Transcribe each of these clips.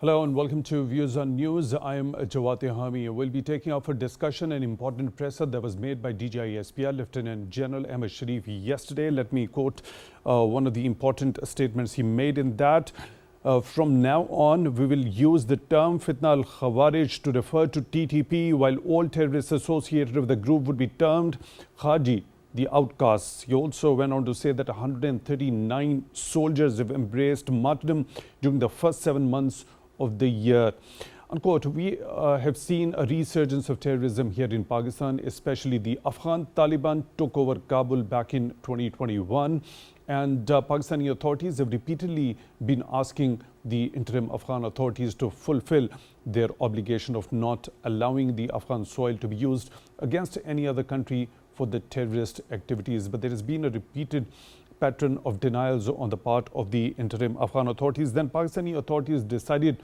Hello and welcome to Views on News. I am Jawad Tehami. We'll be taking up for discussion an important presser that was made by DGISPR Lieutenant General Ahmed Sharif yesterday. Let me quote one of the important statements he made in that. From now on, we will use the term Fitna al-Khawarij to refer to TTP, while all terrorists associated with the group would be termed Khaji, the outcasts. He also went on to say that 139 soldiers have embraced martyrdom during the first 7 months of the year. Unquote. We have seen a resurgence of terrorism here in Pakistan, especially the Afghan Taliban took over Kabul back in 2021. And Pakistani authorities have repeatedly been asking the interim Afghan authorities to fulfill their obligation of not allowing the Afghan soil to be used against any other country for the terrorist activities. But there has been a repeated pattern of denials on the part of the interim Afghan authorities. Then Pakistani authorities decided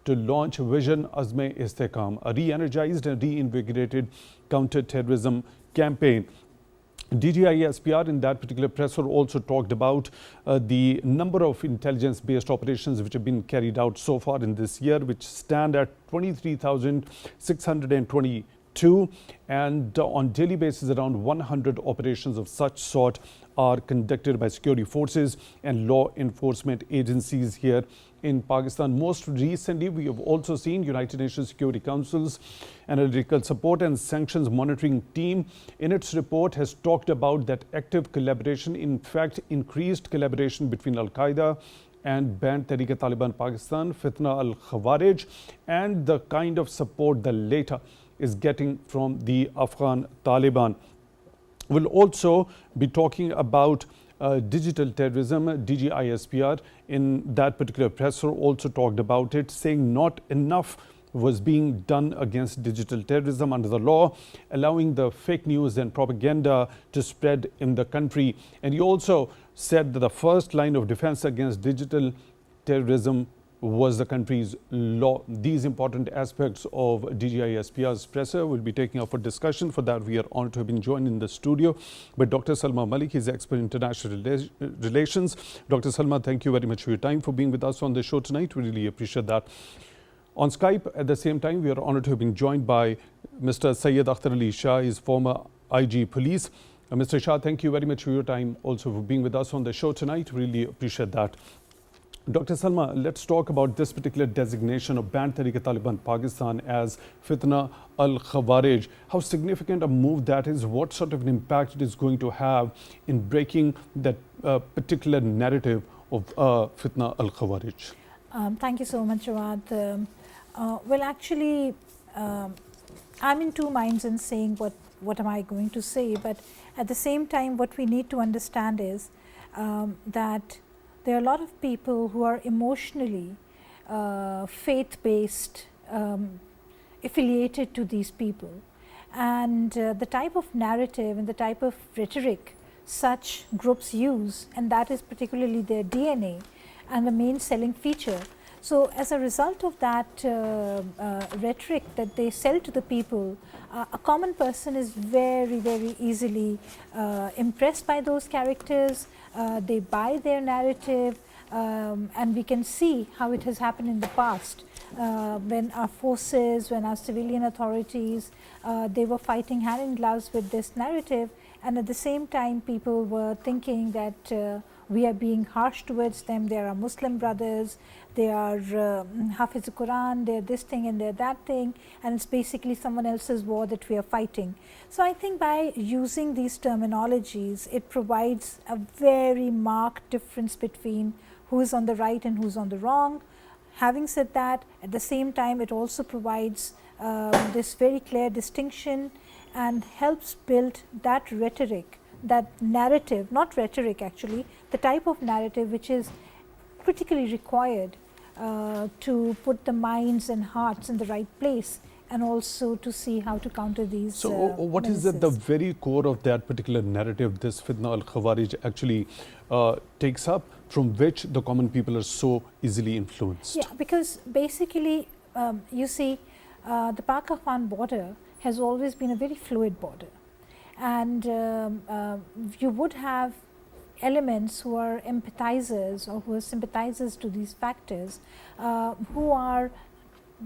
to launch Vision Azm-e-Istehkam, a re-energized and reinvigorated counter-terrorism campaign. DGISPR in that particular presser also talked about the number of intelligence-based operations which have been carried out so far in this year, which stand at 23,622, and on daily basis around 100 operations of such sort are conducted by security forces and law enforcement agencies here in Pakistan. Most recently, we have also seen United Nations Security Council's Analytical Support and Sanctions Monitoring Team in its report has talked about that active collaboration, in fact increased collaboration between Al-Qaeda and banned Tehrik-e-Taliban Pakistan, Fitna al-Khawarij, and the kind of support the latter is getting from the Afghan Taliban. We'll also be talking about digital terrorism. DGISPR in that particular presser also talked about it, saying not enough was being done against digital terrorism under the law, allowing the fake news and propaganda to spread in the country. And he also said that the first line of defense against digital terrorism was the country's law. These important aspects of DGISPR's presser will be taking up for discussion. For that, we are honored to have been joined in the studio by Dr. Salma Malik. He's expert in international relations. Dr. Salma, thank you very much for your time, for being with us on the show tonight. We really appreciate that. On Skype, at the same time, we are honored to have been joined by Mr. Syed Akhtar Ali Shah, his former IG Police. Mr. Shah, thank you very much for your time, also for being with us on the show tonight. Really appreciate that. Dr. Salma, let's talk about this particular designation of banned Tehrik-e-Taliban Pakistan as Fitna al-Khawarij. How significant a move that is, what sort of an impact it is going to have in breaking that particular narrative of Fitna al-Khawarij? Thank you so much, Jawad. Well, actually, I'm in two minds in saying what am I going to say, but at the same time, what we need to understand is that there are a lot of people who are emotionally faith-based, affiliated to these people, and the type of narrative and the type of rhetoric such groups use, and that is particularly their DNA and the main selling feature. So as a result of that rhetoric that they sell to the people, a common person is very, very easily impressed by those characters. They buy their narrative, and we can see how it has happened in the past when our forces, when our civilian authorities, they were fighting hand in gloves with this narrative, and at the same time people were thinking that we are being harsh towards them. They are our Muslim brothers, they are Hafiz the Quran, they are this thing and they are that thing, and it's basically someone else's war that we are fighting. So I think by using these terminologies, it provides a very marked difference between who is on the right and who's on the wrong. Having said that, at the same time, it also provides this very clear distinction and helps build that rhetoric, that narrative, not rhetoric actually, the type of narrative which is critically required to put the minds and hearts in the right place, and also to see how to counter these. So what menaces. Is at the very core of that particular narrative this Fitna al-Khawarij actually takes up, from which the common people are so easily influenced? Yeah, because basically you see the Pak-Afghan border has always been a very fluid border, and you would have elements who are empathizers or who are sympathizers to these factors, who are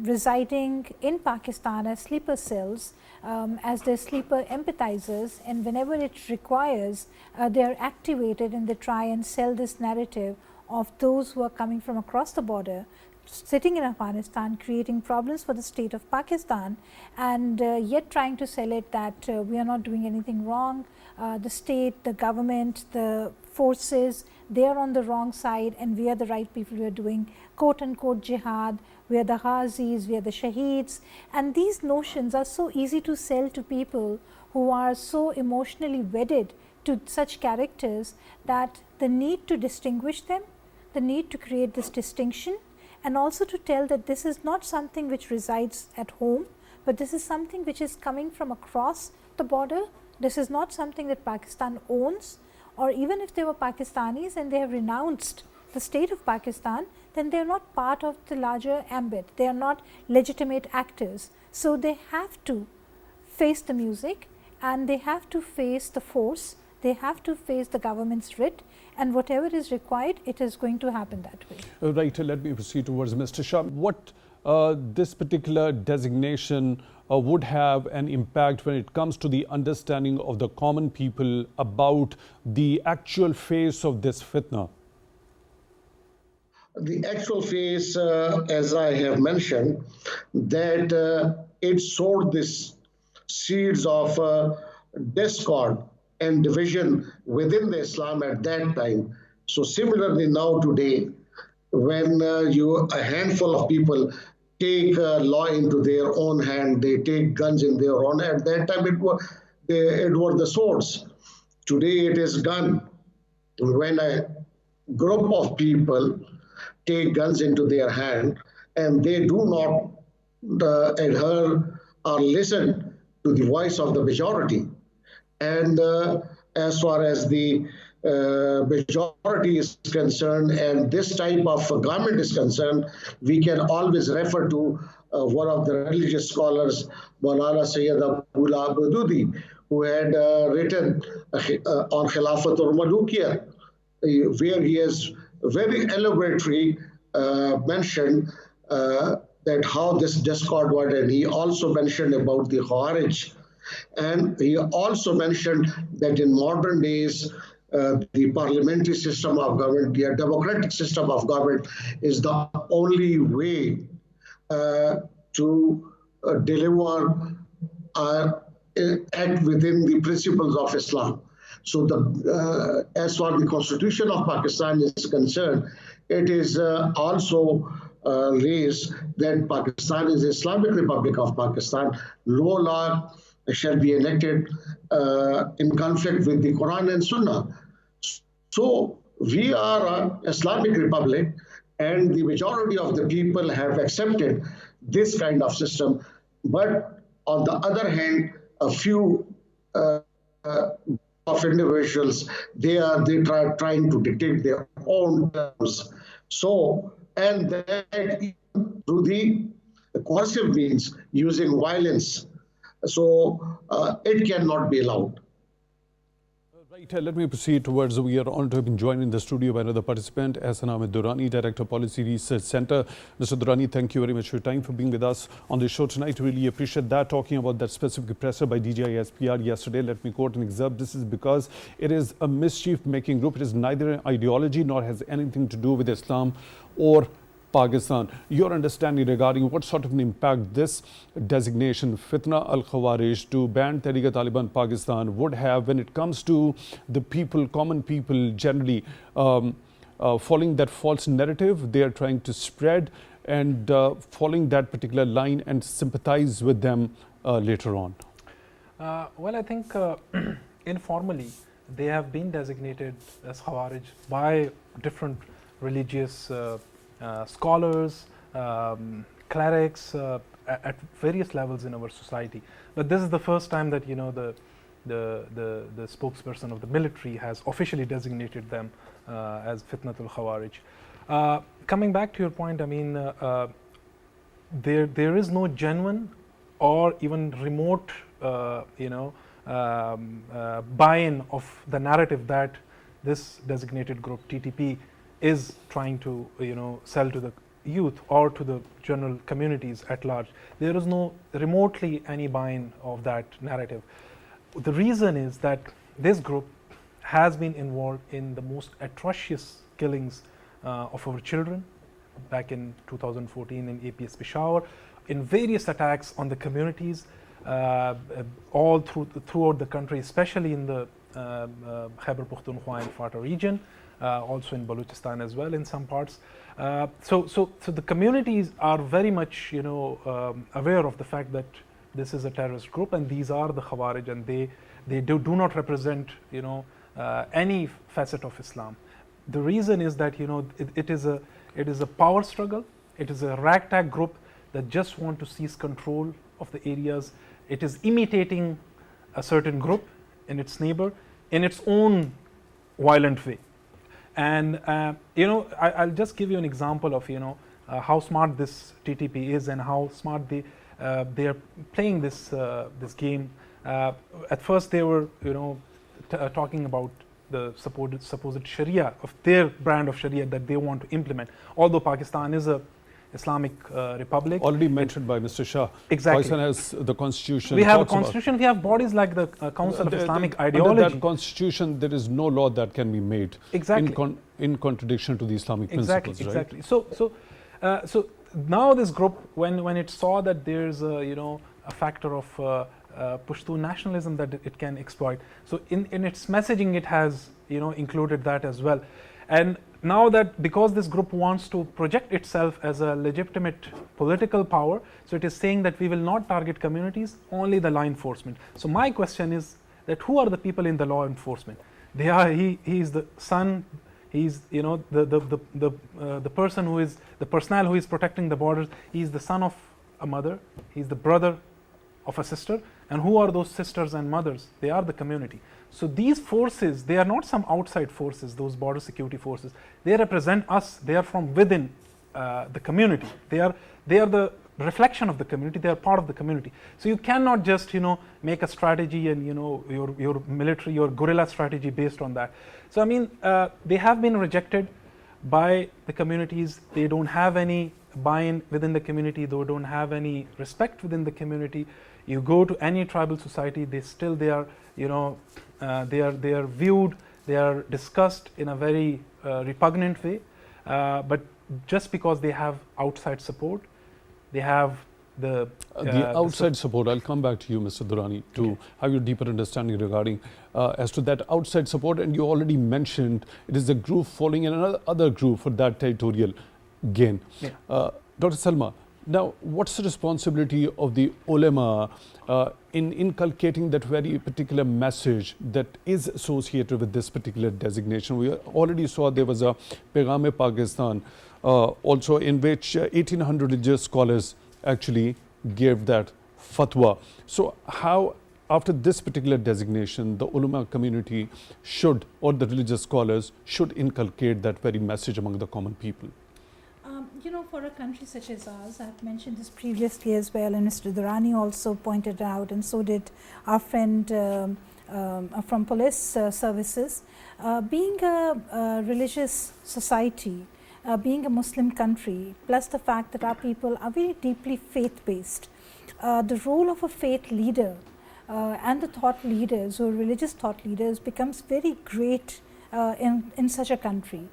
residing in Pakistan as sleeper cells, as their sleeper empathizers, and whenever it requires, they are activated and they try and sell this narrative of those who are coming from across the border, sitting in Afghanistan, creating problems for the state of Pakistan, and yet trying to sell it that we are not doing anything wrong. The state, the government, the forces, they are on the wrong side and we are the right people who are doing quote unquote jihad, we are the Ghazis, we are the Shaheeds, and these notions are so easy to sell to people who are so emotionally wedded to such characters that the need to distinguish them, the need to create this distinction, and also to tell that this is not something which resides at home, but this is something which is coming from across the border. This is not something that Pakistan owns, or even if they were Pakistanis and they have renounced the state of Pakistan, then they are not part of the larger ambit. They are not legitimate actors. So they have to face the music and they have to face the force, they have to face the government's writ, and whatever is required, it is going to happen that way. Right, let me proceed towards Mr. Shah. What this particular designation would have an impact when it comes to the understanding of the common people about the actual face of this fitna? The actual face, as I have mentioned, that it sowed this seeds of discord and division within the Islam at that time. So similarly now today, when a handful of people take law into their own hand, they take guns in their own hand. At that time it were the swords. Today it is gun. When a group of people take guns into their hand and they do not adhere or listen to the voice of the majority. And as far as the majority is concerned and this type of government is concerned, we can always refer to one of the religious scholars, Maulana Syed Abdullah Bududi, who had written on Khilafat al-Malukiya, where he has very elaborately mentioned that how this discord was, and he also mentioned about the Khawarij, and he also mentioned that in modern days the parliamentary system of government, the democratic system of government is the only way to deliver act within the principles of Islam. So as far as the Constitution of Pakistan is concerned, it is also raised that Pakistan is the Islamic Republic of Pakistan. No law shall be enacted in conflict with the Quran and Sunnah. So we are an Islamic Republic and the majority of the people have accepted this kind of system. But on the other hand, a few of individuals, they try trying to dictate their own terms. So, and that through the coercive means, using violence. So it cannot be allowed. Right, let me proceed towards, we are honored to have been joined in the studio by another participant, Ahsan Durrani, Director Policy Research Center. Mr. Durrani, thank you very much for your time, for being with us on the show tonight. Really appreciate that. Talking about that specific presser by DJI SPR yesterday, let me quote and excerpt. This is because it is a mischief-making group. It is neither an ideology nor has anything to do with Islam or Pakistan. Your understanding regarding what sort of an impact this designation, Fitna al-Khawarij, to ban Tehrik-e-Taliban Pakistan would have when it comes to the people, common people generally following that false narrative they are trying to spread and following that particular line and sympathize with them later on? Well, I think informally they have been designated as Khawarij by different religious scholars, clerics at various levels in our society. But this is the first time that the spokesperson of the military has officially designated them as Fitnatul Khawarij. Coming back to your point, I mean, there is no genuine or even remote buy-in of the narrative that this designated group TTP is trying to sell to the youth or to the general communities at large. There is no remotely any buy-in of that narrative. The reason is that this group has been involved in the most atrocious killings of our children back in 2014 in APS Peshawar, in various attacks on the communities all throughout the country, especially in the Khyber Pakhtunkhwa and FATA region, also in Balochistan as well in some parts. So the communities are very much aware of the fact that this is a terrorist group and these are the Khawarij, and they do not represent any facet of Islam. The reason is that it is a power struggle. It is a ragtag group that just want to seize control of the areas. It is imitating a certain group in its neighbor in its own violent way. And I'll just give you an example of how smart this TTP is and how smart they are playing this game. At first they were talking about the supposed Sharia, of their brand of Sharia that they want to implement. Although Pakistan is a Islamic republic. Already mentioned by Mr. Shah. Exactly. Pakistan has the constitution. We have a constitution, we have bodies like the Council of Islamic Ideology. Under that constitution, there is no law that can be made in contradiction to the Islamic principles, right? Exactly. So now this group, when it saw that there's a factor of Pashtun nationalism that it can exploit, so in its messaging it has included that as well. And now that because this group wants to project itself as a legitimate political power, so it is saying that we will not target communities, only the law enforcement. So my question is that who are the people in the law enforcement? They are he is the son, he's the person who is the personnel who is protecting the borders. He is the son of a mother, he's the brother of a sister, and who are those sisters and mothers? They are the community. So these forces, they are not some outside forces, those border security forces. They represent us. They are from within the community. They are the reflection of the community. They are part of the community. So you cannot just make a strategy and your military, your guerrilla strategy based on that. So I mean, they have been rejected by the communities. They don't have any buy-in within the community. They don't have any respect within the community. You go to any tribal society, they are viewed, they are discussed in a very repugnant way, but just because they have outside support, they have the outside support. I'll come back to you, Mr. Durrani, to have your deeper understanding regarding as to that outside support. And you already mentioned it is a group following another group for that territorial gain. Dr. Salma, now what's the responsibility of the ulama in inculcating that very particular message that is associated with this particular designation? We already saw there was a Tehami Pakistan also, in which 1800 religious scholars actually gave that fatwa. So how, after this particular designation, the ulama community should, or the religious scholars should inculcate that very message among the common people? For a country such as ours, I've mentioned this previously as well, and Mr. Durrani also pointed out, and so did our friend from police services. Being a religious society, being a Muslim country, plus the fact that our people are very deeply faith-based, the role of a faith leader and the thought leaders or religious thought leaders becomes very great in such a country.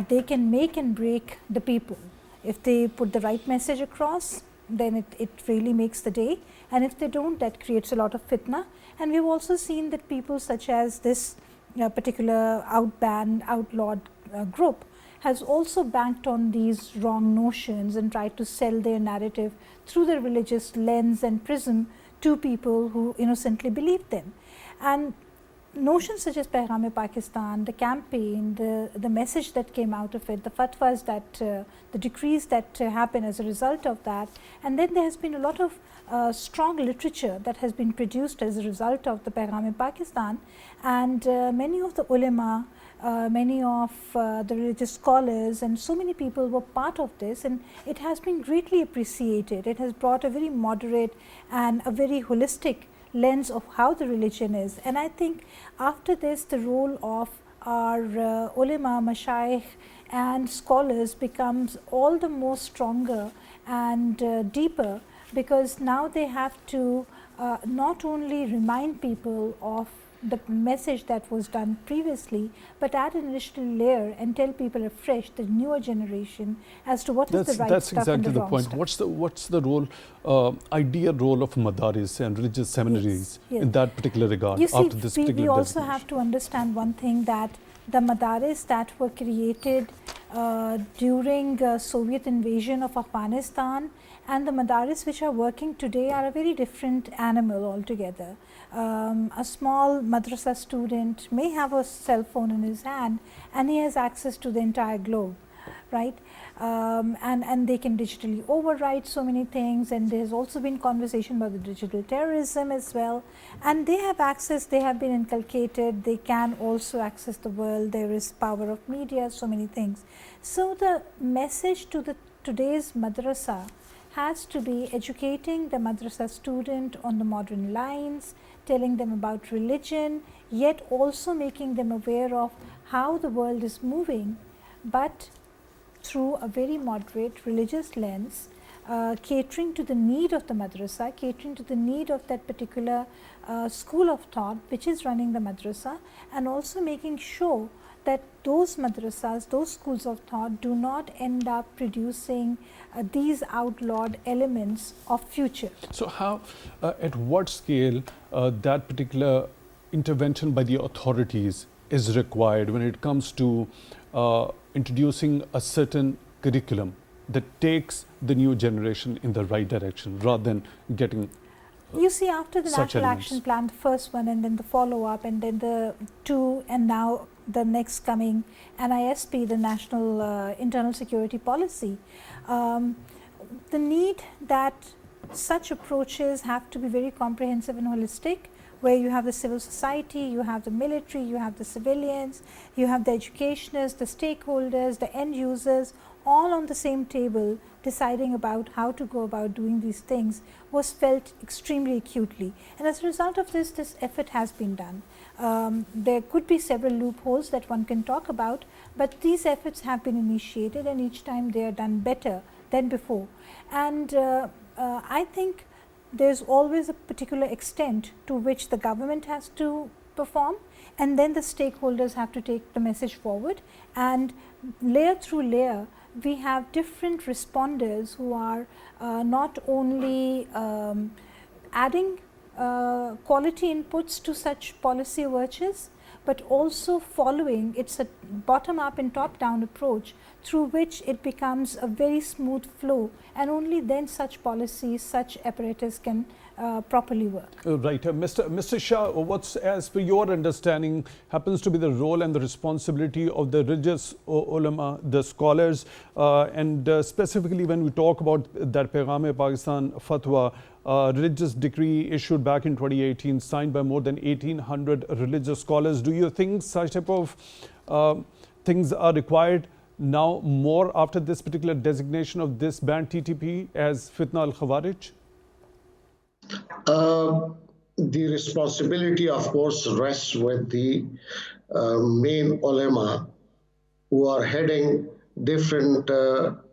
They can make and break the people. If they put the right message across, then it really makes the day, and if they don't, that creates a lot of fitna. And we've also seen that people such as this particular outlawed group has also banked on these wrong notions and tried to sell their narrative through the religious lens and prism to people who innocently believe them. And notions such as Tehami Pakistan, the campaign, the message that came out of it, the fatwas that, the decrees that happen as a result of that, and then there has been a lot of strong literature that has been produced as a result of the Tehami Pakistan, and many of the ulama, many of the religious scholars and so many people were part of this, and it has been greatly appreciated. It has brought a very moderate and a very holistic lens of how the religion is. And I think after this, the role of our ulama, mashayikh and scholars becomes all the more stronger and deeper, because now they have to not only remind people of the message that was done previously, but add an additional layer and tell people afresh, the newer generation, as to what is the right stuff and the wrong stuff. What's the role, ideal role of madaris and religious seminaries in that particular regard? You see, after this we also have to understand one thing, that the madaris that were created during Soviet invasion of Afghanistan and the madaris which are working today are a very different animal altogether. A small madrasa student may have a cell phone in his hand and he has access to the entire globe, right? And they can digitally overwrite so many things, and there has also been conversation about the digital terrorism as well, and they have access, they have been inculcated, they can also access the world, there is power of media, so many things. So the message to the today's madrasa has to be educating the madrasa student on the modern lines, telling them about religion, yet also making them aware of how the world is moving, but through a very moderate religious lens, catering to the need of the madrasa, catering to the need of that particular school of thought which is running the madrasa, and also making sure that those madrasas, those schools of thought do not end up producing these outlawed elements of future. So how, at what scale that particular intervention by the authorities is required when it comes to introducing a certain curriculum that takes the new generation in the right direction, rather than getting you see, after the National elements. Action Plan, the first one, and then the follow-up, and then the two, and now the next coming NISP, the National Internal Security Policy, the need that such approaches have to be very comprehensive and holistic, where you have the civil society, you have the military, you have the civilians, you have the educationists, the stakeholders, the end users, all on the same table deciding about how to go about doing these things, was felt extremely acutely. And as a result of this, this effort has been done. There could be several loopholes that one can talk about, but these efforts have been initiated, and each time they are done better than before. And I think there's always a particular extent to which the government has to perform, and then the stakeholders have to take the message forward, and layer through layer we have different responders who are not only adding quality inputs to such policy overtures, but also following. It's a bottom up and top down approach through which it becomes a very smooth flow, and only then such policies, such apparatus can properly work. Right. Mr. Shah, what's, as per your understanding, happens to be the role and the responsibility of the religious ulama, the scholars, and specifically when we talk about that Paigam-e-Pakistan fatwa, religious decree issued back in 2018, signed by more than 1,800 religious scholars. Do you think such type of things are required now more after this particular designation of this banned TTP as Fitna al-Khawarij? The responsibility, of course, rests with the main ulama who are heading different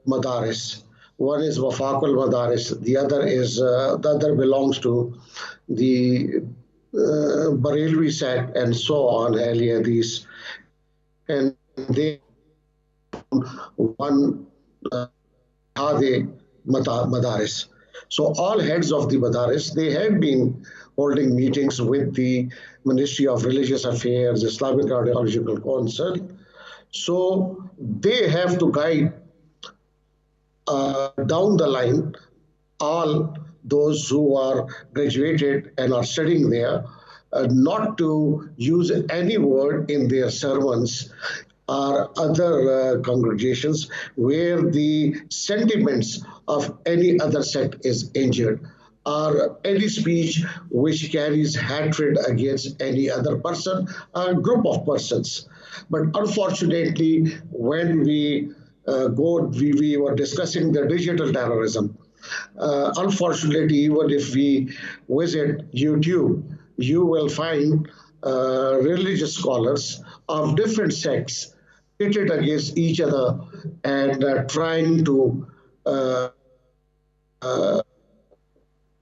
madaris. One is Wafaqul Madaris, the other belongs to the Barelvi sect and so on, earlier these, and they one Hadi Madaris. So all heads of the Madaris, they had been holding meetings with the Ministry of Religious Affairs, Islamic Ideological Council. So they have to guide down the line all those who are graduated and are studying there, not to use any word in their sermons or other congregations where the sentiments of any other sect is injured, or any speech which carries hatred against any other person or group of persons. But unfortunately, when we we were discussing the digital terrorism. Unfortunately, even if we visit YouTube, you will find religious scholars of different sects pitted against each other and trying to uh, uh,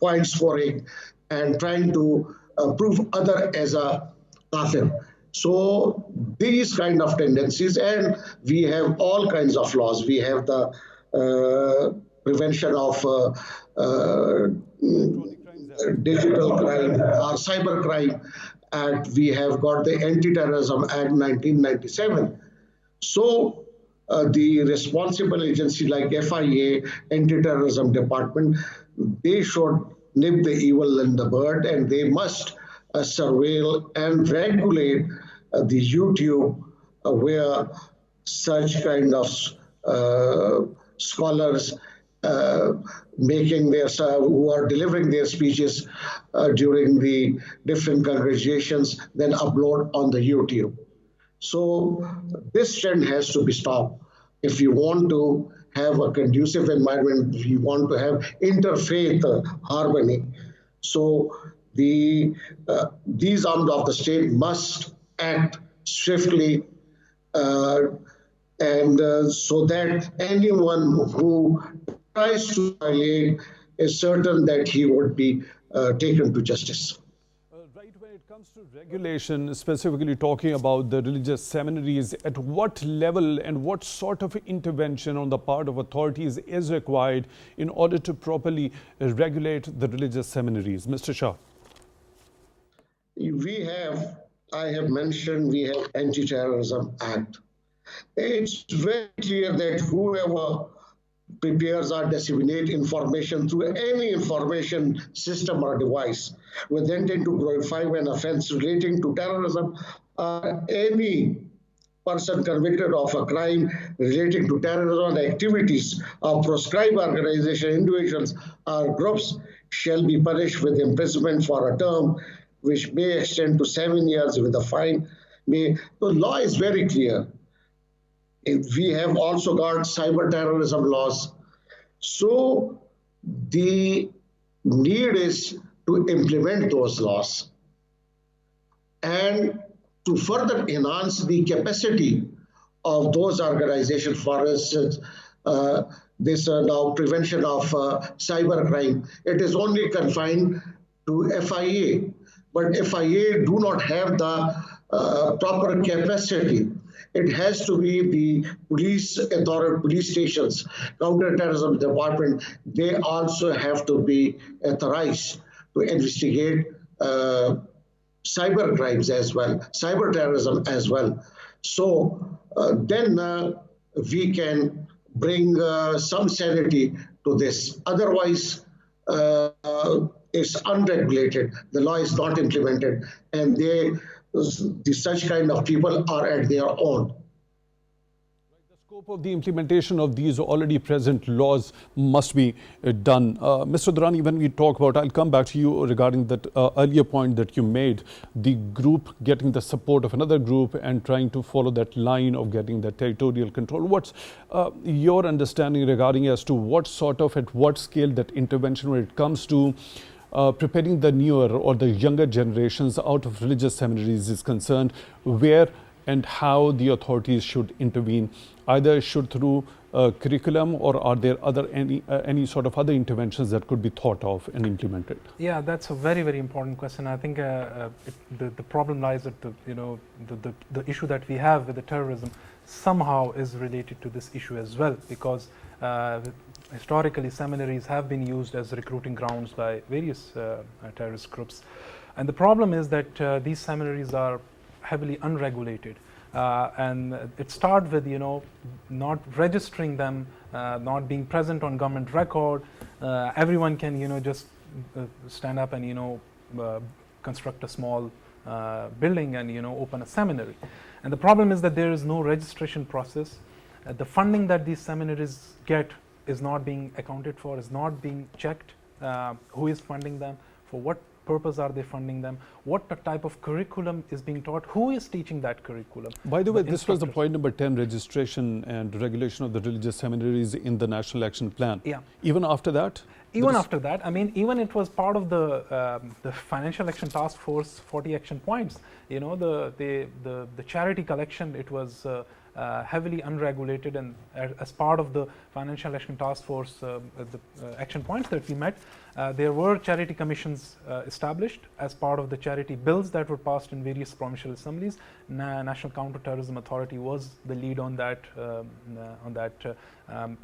point scoring and trying to prove other as a kafir. So these kind of tendencies, and we have all kinds of laws. We have the prevention of digital crime or cyber crime act. We have got the Anti-Terrorism Act 1997. So the responsible agency like FIA, Anti-Terrorism Department, they should nip the evil in the bud, and they must surveil and regulate the YouTube where such kind of scholars making their who are delivering their speeches during the different congregations then upload on the YouTube. So this trend has to be stopped. If you want to have a conducive environment, if you want to have interfaith harmony, so these arms of the state must act swiftly so that anyone who tries to violate is certain that he would be taken to justice. Right, when it comes to regulation, specifically talking about the religious seminaries, at what level and what sort of intervention on the part of authorities is required in order to properly regulate the religious seminaries? Mr. Shah. I have mentioned, we have Anti-Terrorism Act. It's very clear that whoever prepares or disseminates information through any information system or device with intent to glorify an offense relating to terrorism, any person convicted of a crime relating to terrorism activities of proscribed organization, individuals or groups shall be punished with imprisonment for a term which may extend to 7 years with a fine. The law is very clear. We have also got cyber terrorism laws. So the need is to implement those laws and to further enhance the capacity of those organizations. For instance, this now prevention of cyber crime, it is only confined to FIA, but FIA do not have the proper capacity. It has to be the police authority, police stations, counterterrorism department. They also have to be authorized to investigate cyber crimes as well, cyber terrorism as well. So then we can bring some sanity to this. Otherwise, it's unregulated. The law is not implemented, and such kind of people are at their own. The scope of the implementation of these already present laws must be done. Mr. Durrani, when we talk about, I'll come back to you regarding that earlier point that you made, the group getting the support of another group and trying to follow that line of getting the territorial control. What's your understanding regarding as to what sort of, at what scale that intervention when it comes to preparing the newer or the younger generations out of religious seminaries is concerned, where and how the authorities should intervene, either should through curriculum, or are there any sort of other interventions that could be thought of and implemented? Yeah, that's a very, very important question. I think the problem lies at the issue that we have with the terrorism somehow is related to this issue as well, because historically seminaries have been used as recruiting grounds by various terrorist groups. And the problem is that these seminaries are heavily unregulated. And it starts with, not registering them, not being present on government record. Everyone can, just stand up and, construct a small building and, open a seminary. And the problem is that there is no registration process. The funding that these seminaries get is not being accounted for, is not being checked. Who is funding them, for what purpose are they funding them, what type of curriculum is being taught, who is teaching that curriculum. By the way, this was the instructors. point number 10, registration and regulation of the religious seminaries in the National Action Plan. Yeah. Even after that? Even after that, I mean, even it was part of the Financial Action Task Force 40 action points. You know, the charity collection, it was heavily unregulated, and as part of the Financial Action Task Force, the action points that we met, there were charity commissions established as part of the charity bills that were passed in various provincial assemblies. National Counter-Terrorism Authority was the lead on that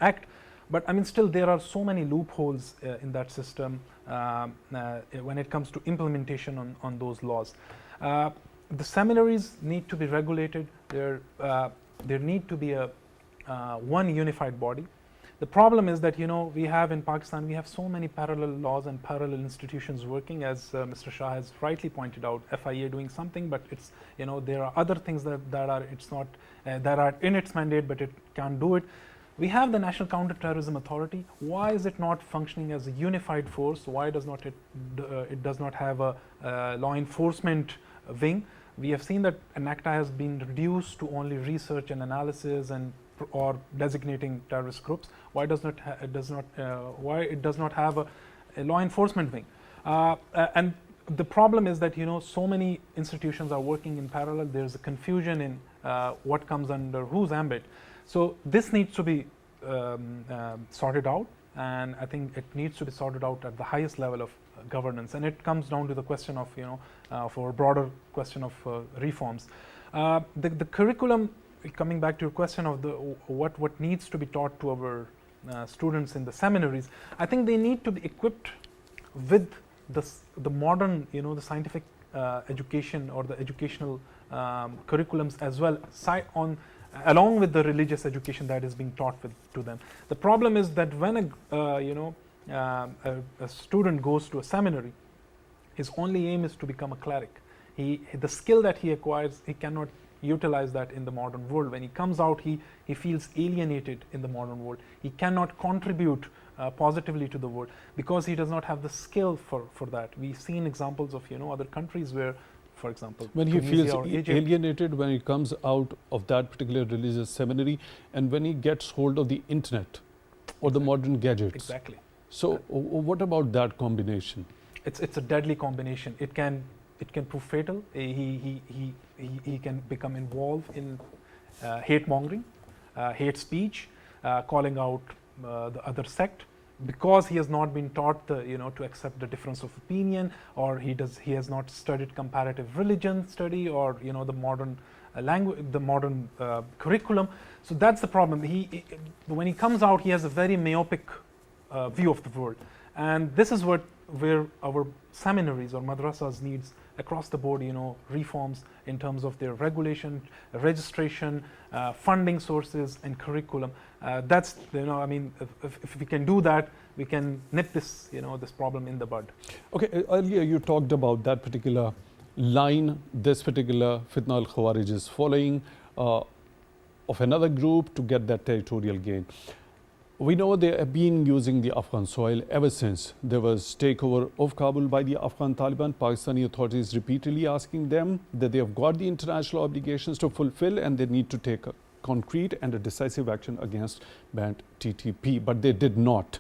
act. But I mean, still there are so many loopholes in that system when it comes to implementation on those laws. The seminaries need to be regulated. There need to be a one unified body. The problem is that, you know, we have in Pakistan, we have so many parallel laws and parallel institutions working, as Mr. Shah has rightly pointed out, FIA doing something, but it's, you know, there are other things that are, it's not, that are in its mandate, but it can't do it. We have the National Counter-Terrorism Authority. Why is it not functioning as a unified force? Why does not it does not have a law enforcement wing? We have seen that NACTA has been reduced to only research and analysis and or designating terrorist groups. Why does not why it does not have a law enforcement wing? And the problem is that, you know, so many institutions are working in parallel. There's a confusion in what comes under whose ambit. So this needs to be sorted out, and I think it needs to be sorted out at the highest level of governance. And it comes down to the question of, you know, for a broader question of reforms. The curriculum, coming back to your question of what needs to be taught to our students in the seminaries, I think they need to be equipped with the modern, you know, the scientific education or the educational curriculums as well, along with the religious education that is being taught to them. The problem is that when a student goes to a seminary, his only aim is to become a cleric. The skill that he acquires, he cannot utilize that in the modern world. When he comes out, he feels alienated in the modern world. He cannot contribute positively to the world because he does not have the skill for that. We've seen examples of, you know, other countries where, for example, when he feels Egypt, alienated when he comes out of that particular religious seminary, and when he gets hold of the internet or the modern gadgets. Exactly. So what about that combination? It's a deadly combination. It can prove fatal. He can become involved in hate mongering, hate speech, calling out the other sect, because he has not been taught to accept the difference of opinion, or he has not studied comparative religion study, or the modern language, the modern curriculum. So that's the problem. When he comes out, he has a very myopic view of the world, and this is where our seminaries or madrasas needs across the board, reforms in terms of their regulation, registration, funding sources, and curriculum. That's I mean, if we can do that, we can nip this this problem in the bud. Okay, earlier you talked about that particular line, this particular fitna al-Khawarij is following of another group to get that territorial gain. We know they have been using the Afghan soil ever since there was takeover of Kabul by the Afghan Taliban. Pakistani authorities repeatedly asking them that they have got the international obligations to fulfill and they need to take a concrete and a decisive action against banned TTP, but they did not.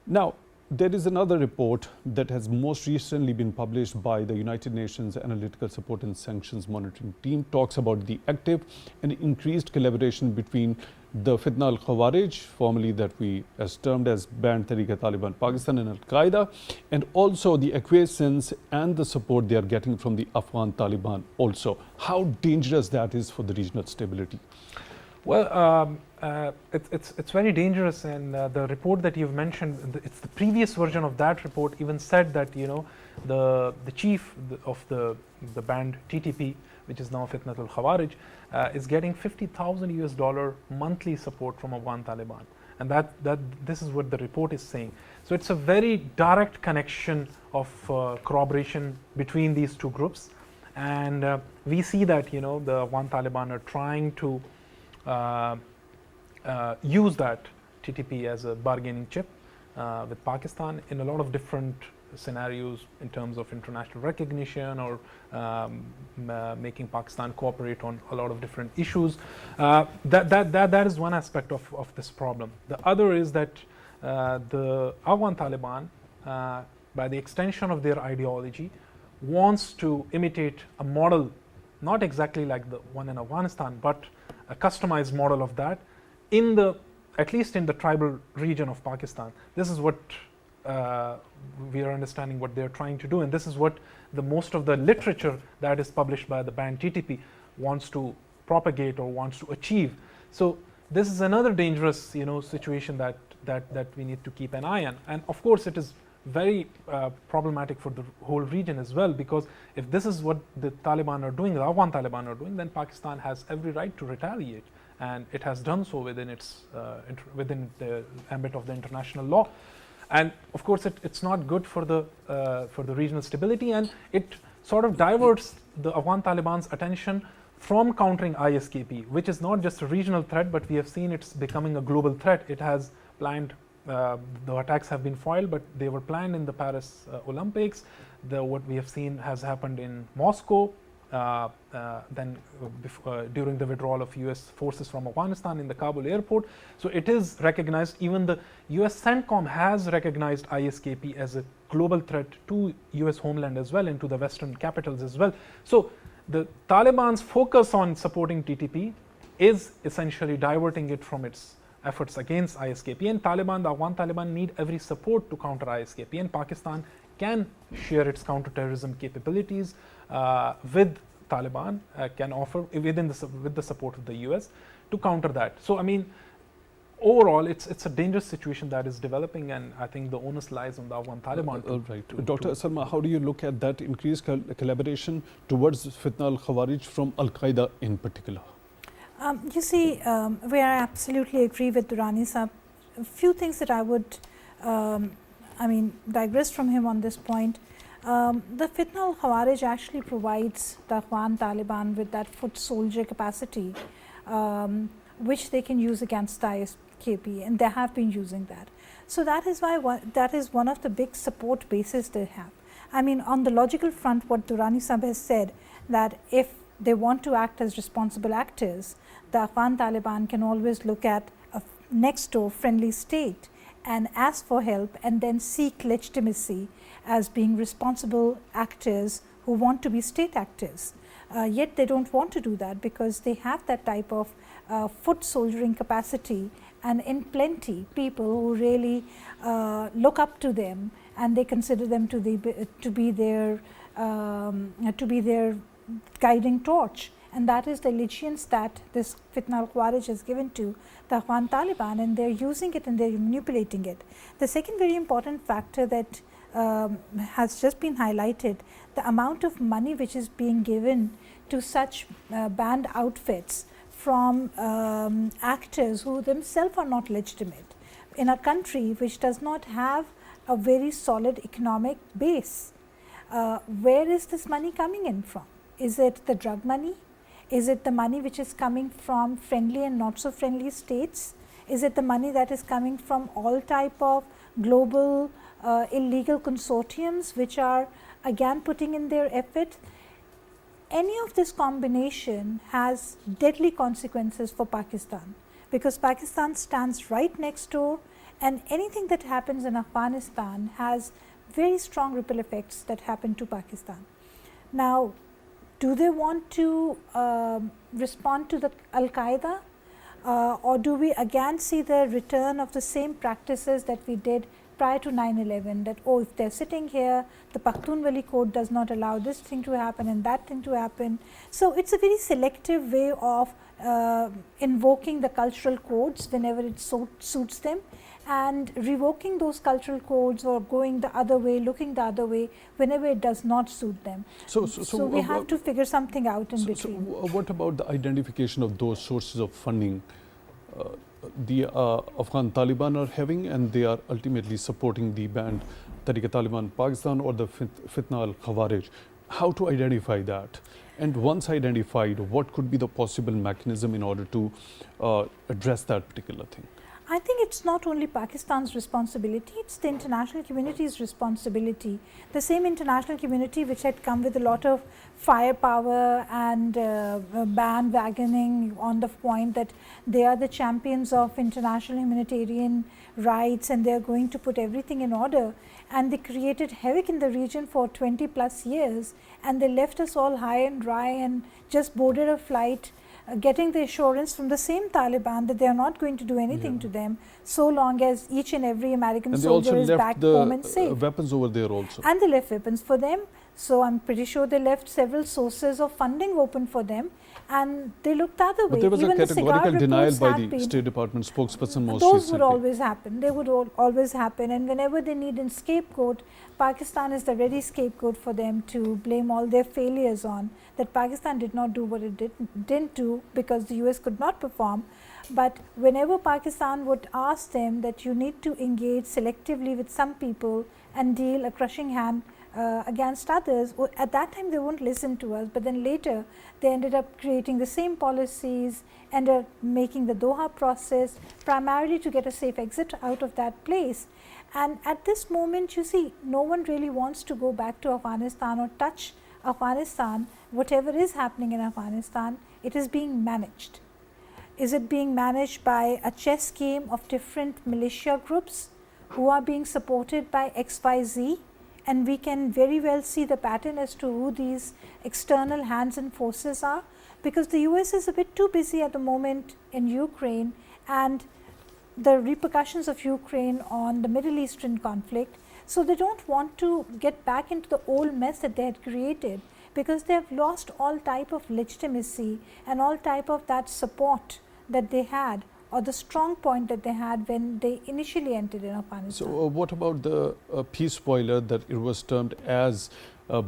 Now, there is another report that has most recently been published by the United Nations Analytical Support and Sanctions Monitoring Team, talks about the active and increased collaboration between the Fitna al-Khawarij, formerly that we as termed as Banned Tehrik-e-Taliban Pakistan, and Al-Qaeda, and also the acquiescence and the support they are getting from the Afghan Taliban also. How dangerous that is for the regional stability? Well, it's very dangerous, and the report that you've mentioned, it's the previous version of that report even said that the chief of the banned TTP, which is now Fitnat al-Khawarij, is getting $50,000 monthly support from Afghan Taliban, and that this is what the report is saying. So it's a very direct connection of corroboration between these two groups, and we see that the Afghan Taliban are trying to use that TTP as a bargaining chip with Pakistan in a lot of different scenarios in terms of international recognition or making Pakistan cooperate on a lot of different issues. That is one aspect of this problem. The other is that the Afghan Taliban, by the extension of their ideology, wants to imitate a model, not exactly like the one in Afghanistan, but a customized model of that in the, at least in the tribal region of Pakistan. This is what we are understanding what they're trying to do, and this is what the most of the literature that is published by the banned TTP wants to propagate or wants to achieve. So this is another dangerous, you know, situation that we need to keep an eye on. And of course it is very problematic for the whole region as well, because if this is what the Taliban are doing, the Afghan Taliban are doing, then Pakistan has every right to retaliate, and it has done so within its within the ambit of the international law. And of course it's not good for the regional stability, and it sort of diverts the Afghan Taliban's attention from countering ISKP, which is not just a regional threat, but we have seen it's becoming a global threat. It has planned, the attacks have been foiled, but they were planned in the Paris Olympics. What we have seen has happened in Moscow, then during the withdrawal of US forces from Afghanistan in the Kabul airport. So it is recognized, even the US CENTCOM has recognized ISKP as a global threat to US homeland as well, and to the Western capitals as well. So the Taliban's focus on supporting TTP is essentially diverting it from its efforts against ISKP, and Taliban, the Afghan Taliban, need every support to counter ISKP, and Pakistan can share its counterterrorism capabilities with Taliban, can offer with the support of the US to counter that. So I mean, overall it's a dangerous situation that is developing, and I think the onus lies on the Afghan Taliban. All right. Dr. Salma, how do you look at that increased collaboration towards Fitna al-Khawarij from Al-Qaeda in particular? You see, where I absolutely agree with Durrani Sahab, a few things that I would digress from him on this point. The Fitna al-Khawarij actually provides the Afghan Taliban with that foot soldier capacity, which they can use against the ISKP, and they have been using that. So that is why that is one of the big support bases they have. I mean, on the logical front, what Durrani Sahab has said, that if they want to act as responsible actors, the Afghan Taliban can always look at a next door friendly state and ask for help, and then seek legitimacy as being responsible actors who want to be state actors. Yet they don't want to do that, because they have that type of foot soldiering capacity, and in plenty people who really look up to them, and they consider them to be their guiding torch. And that is the allegiance that this Fitna al-Khawarij has given to the Afghan Taliban, and they're using it and they're manipulating it. The second very important factor that has just been highlighted, the amount of money which is being given to such banned outfits from actors who themselves are not legitimate in a country which does not have a very solid economic base. Where is this money coming in from? Is it the drug money? Is it the money which is coming from friendly and not so friendly states? Is it the money that is coming from all type of global illegal consortiums which are again putting in their effort? Any of this combination has deadly consequences for Pakistan, because Pakistan stands right next door, and anything that happens in Afghanistan has very strong ripple effects that happen to Pakistan. Now, do they want to respond to the Al-Qaeda, or do we again see the return of the same practices that we did prior to 9/11, that if they're sitting here, the Pakhtunwali code does not allow this thing to happen and that thing to happen. So it's a very selective way of invoking the cultural codes whenever it suits them, and revoking those cultural codes, or going the other way, looking the other way whenever it does not suit them. So we have to figure something out in between. So what about the identification of those sources of funding the Afghan Taliban are having, and they are ultimately supporting the banned Tehrik-e-Taliban Pakistan or the Fitna al-Khawarij? How to identify that? And once identified, what could be the possible mechanism in order to address that particular thing? I think it's not only Pakistan's responsibility, it's the international community's responsibility. The same international community which had come with a lot of firepower and bandwagoning on the point that they are the champions of international humanitarian rights and they are going to put everything in order, and they created havoc in the region for 20 plus years, and they left us all high and dry and just boarded a flight getting the assurance from the same Taliban that they are not going to do anything to them so long as each and every American soldier is back home and safe. And they also left the weapons over there also. And they left weapons for them. So I'm pretty sure they left several sources of funding open for them, and they looked the other way. But there was even a categorical denial by the been, State Department spokesperson most those recently. would always happen. They would always happen, and whenever they need a scapegoat, Pakistan is the ready scapegoat for them to blame all their failures on. That Pakistan did not do what it didn't do because the US could not perform. But whenever Pakistan would ask them that you need to engage selectively with some people and deal a crushing hand against others, at that time they won't listen to us, but then later they ended up creating the same policies, ended up making the Doha process primarily to get a safe exit out of that place. And at this moment, you see, no one really wants to go back to Afghanistan or touch Afghanistan. Whatever is happening in Afghanistan, it is being managed. Is it being managed by a chess game of different militia groups who are being supported by XYZ? And we can very well see the pattern as to who these external hands and forces are, because the US is a bit too busy at the moment in Ukraine and the repercussions of Ukraine on the Middle Eastern conflict. So they don't want to get back into the old mess that they had created, because they have lost all type of legitimacy and all type of that support that they had, or the strong point that they had when they initially entered in Afghanistan. So what about the peace spoiler that it was termed as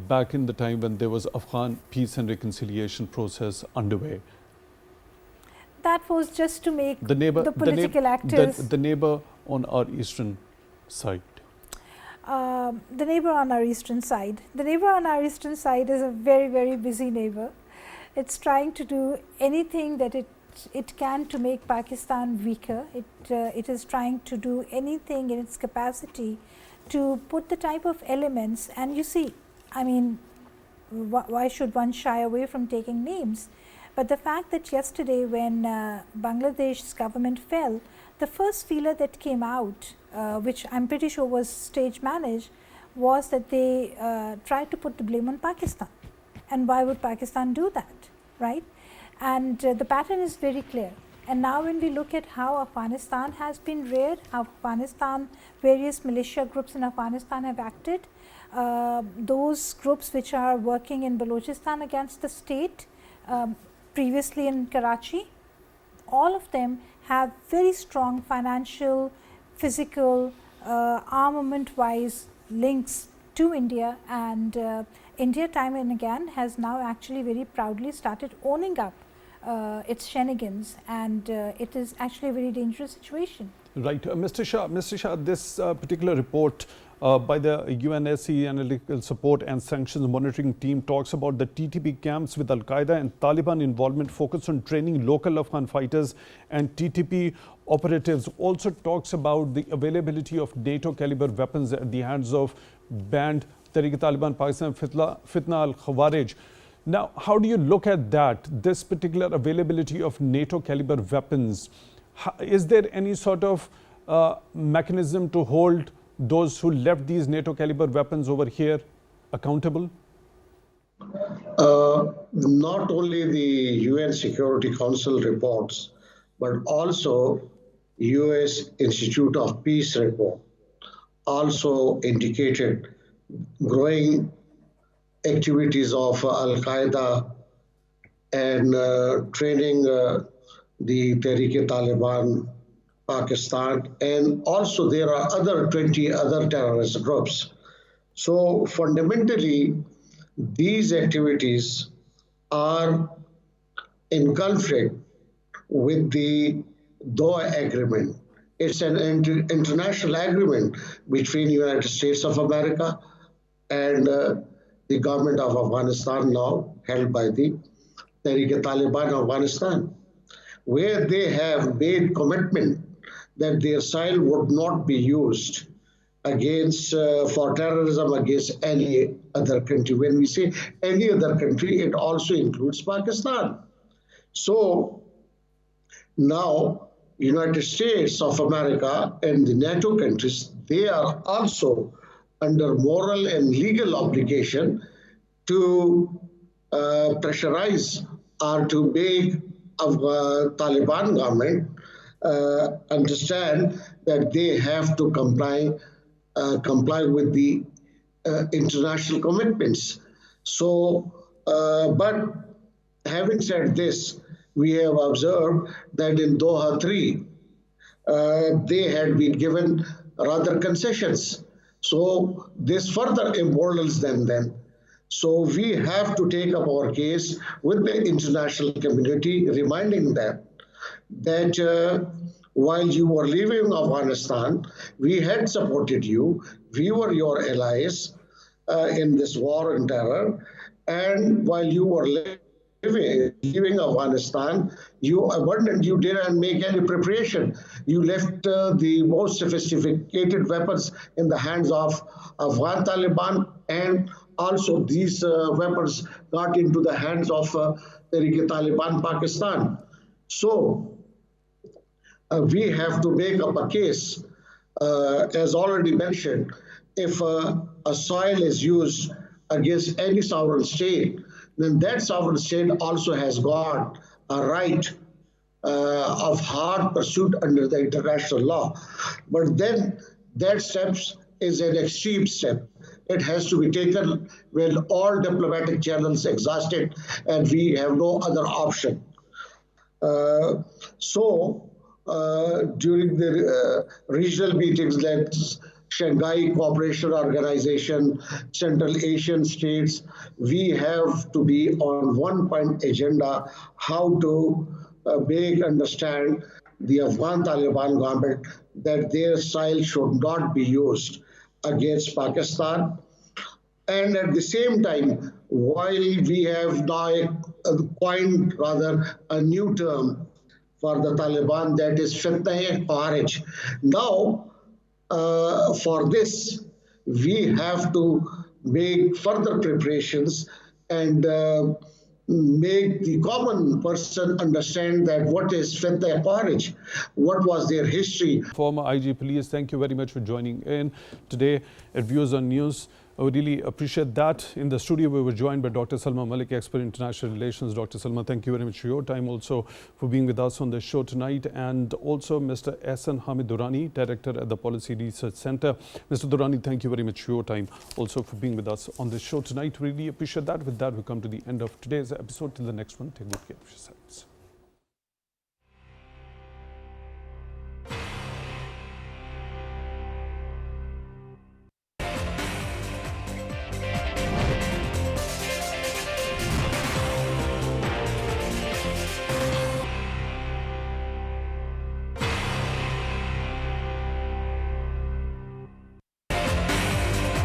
back in the time when there was Afghan peace and reconciliation process underway? That was just to make the political actors. The neighbor on our eastern side. The neighbor on our eastern side. The neighbor on our eastern side is a very, very busy neighbor. It's trying to do anything that it can to make Pakistan weaker. It is trying to do anything in its capacity to put the type of elements, and you see, I mean, why should one shy away from taking names? But the fact that yesterday when Bangladesh's government fell, the first feeler that came out, which I'm pretty sure was stage managed, was that they tried to put the blame on Pakistan. And why would Pakistan do that, right? And the pattern is very clear. And now when we look at how Afghanistan has been reared, how Afghanistan, various militia groups in Afghanistan have acted, those groups which are working in Balochistan against the state, previously in Karachi, all of them have very strong financial, physical, armament-wise links to India, and India time and again has now actually very proudly started owning up its shenanigans, and it is actually a very dangerous situation. Right. Mr. Shah, this particular report by the UNSC Analytical Support and Sanctions Monitoring Team talks about the TTP camps with Al-Qaeda and Taliban involvement focused on training local Afghan fighters and TTP operatives. Also talks about the availability of NATO caliber weapons at the hands of banned Tehrik-e-Taliban Pakistan Fitna al-Khawarij. Now, how do you look at that, this particular availability of NATO caliber weapons? Is there any sort of mechanism to hold those who left these NATO caliber weapons over here accountable? Not only the UN Security Council reports, but also US Institute of Peace report also indicated growing activities of Al-Qaeda and training the Tehrik-e-Taliban Pakistan, and also there are 20 other terrorist groups. So fundamentally, these activities are in conflict with the Doha Agreement. It's an international agreement between United States of America and the government of Afghanistan, now held by the Tehrik-e-Taliban Afghanistan, where they have made commitment that their soil would not be used against for terrorism against any other country. When we say any other country, it also includes Pakistan. So now United States of America and the NATO countries, they are also under moral and legal obligation to pressurize or to make Taliban government understand that they have to comply with the international commitments. So, but having said this, we have observed that in Doha 3, they had been given rather concessions. So this further emboldens them then. So we have to take up our case with the international community, reminding them that while you were leaving Afghanistan, we had supported you. We were your allies in this war on terror. And while you were leaving Afghanistan, you abandoned, you didn't make any preparation. You left the most sophisticated weapons in the hands of Afghan Taliban, and also these weapons got into the hands of Tehrik-e-Taliban Pakistan. So we have to make up a case, as already mentioned, if a soil is used against any sovereign state, then that sovereign state also has got a right of hard pursuit under the international law. But then that step is an extreme step. It has to be taken when all diplomatic channels exhausted and we have no other option. During the regional meetings like Shanghai Cooperation Organization, Central Asian states, we have to be on one-point agenda how to make understand the Afghan Taliban government that their soil should not be used against Pakistan. And at the same time, while we have now coined rather a new term for the Taliban, that is fitna-e-kharij. Now, for this, we have to make further preparations and make the common person understand that what is fitna-e-kharij, what was their history. Former IG Police, thank you very much for joining in today at Views on News. I would really appreciate that. In the studio, we were joined by Dr. Salma Malik, expert in international relations. Dr. Salma, thank you very much for your time, also for being with us on the show tonight. And also Mr. Ahsan Durrani, director at the Policy Research Center. Mr. Durrani, thank you very much for your time, also for being with us on the show tonight. Really appreciate that. With that, we come to the end of today's episode. Till the next one, take good care of yourselves.